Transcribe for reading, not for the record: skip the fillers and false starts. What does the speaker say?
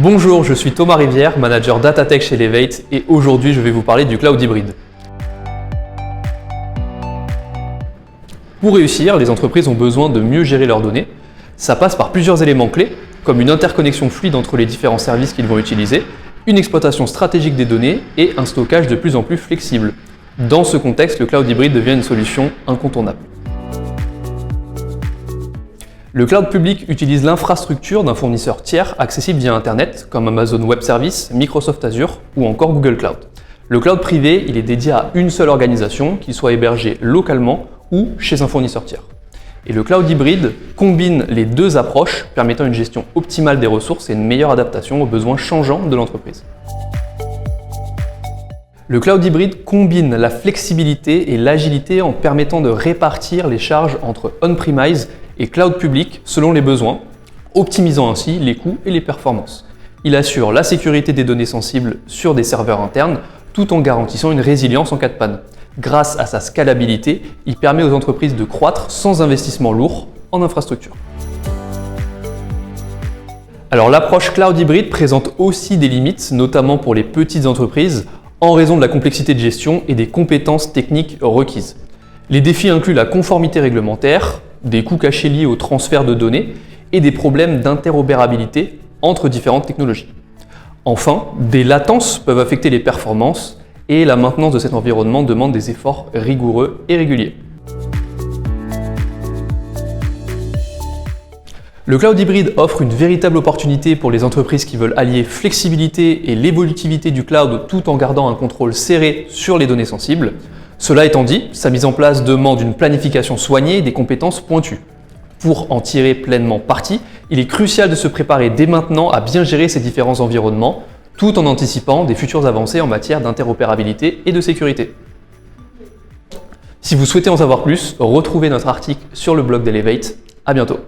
Bonjour, je suis Thomas Rivière, manager DataTech chez Elevate et aujourd'hui je vais vous parler du cloud hybride. Pour réussir, les entreprises ont besoin de mieux gérer leurs données. Ça passe par plusieurs éléments clés, comme une interconnexion fluide entre les différents services qu'ils vont utiliser, une exploitation stratégique des données et un stockage de plus en plus flexible. Dans ce contexte, le cloud hybride devient une solution incontournable. Le cloud public utilise l'infrastructure d'un fournisseur tiers accessible via Internet, comme Amazon Web Services, Microsoft Azure ou encore Google Cloud. Le cloud privé, il est dédié à une seule organisation, qu'il soit hébergé localement ou chez un fournisseur tiers. Et le cloud hybride combine les deux approches, permettant une gestion optimale des ressources et une meilleure adaptation aux besoins changeants de l'entreprise. Le cloud hybride combine la flexibilité et l'agilité en permettant de répartir les charges entre on-premise et cloud public selon les besoins, optimisant ainsi les coûts et les performances. Il assure la sécurité des données sensibles sur des serveurs internes tout en garantissant une résilience en cas de panne. Grâce à sa scalabilité, il permet aux entreprises de croître sans investissement lourd en infrastructure. Alors l'approche cloud hybride présente aussi des limites, notamment pour les petites entreprises, en raison de la complexité de gestion et des compétences techniques requises. Les défis incluent la conformité réglementaire, des coûts cachés liés au transfert de données et des problèmes d'interopérabilité entre différentes technologies. Enfin, des latences peuvent affecter les performances et la maintenance de cet environnement demande des efforts rigoureux et réguliers. Le cloud hybride offre une véritable opportunité pour les entreprises qui veulent allier flexibilité et l'évolutivité du cloud tout en gardant un contrôle serré sur les données sensibles. Cela étant dit, sa mise en place demande une planification soignée et des compétences pointues. Pour en tirer pleinement parti, il est crucial de se préparer dès maintenant à bien gérer ces différents environnements, tout en anticipant des futures avancées en matière d'interopérabilité et de sécurité. Si vous souhaitez en savoir plus, retrouvez notre article sur le blog d'Elevate. À bientôt.